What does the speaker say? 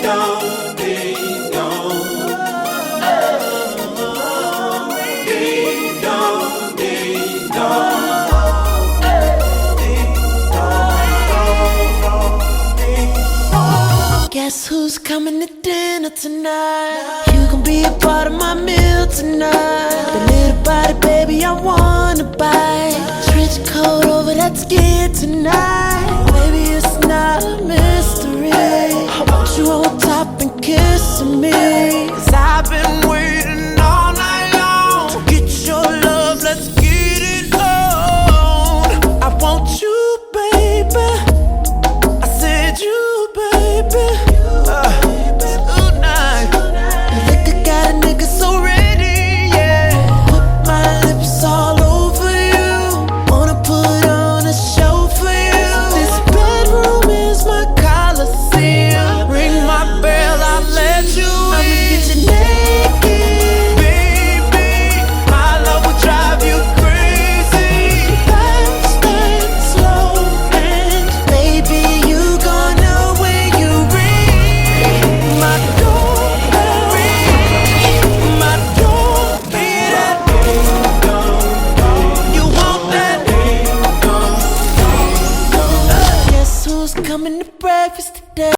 dong, ding dong. Ding dong, ding dong. Guess who's coming to dinner tonight? You gon' be a part of my meal tonight. The little body, baby, I wanna bite. Trench coat over that skin tonight. Baby, it's not a mystery.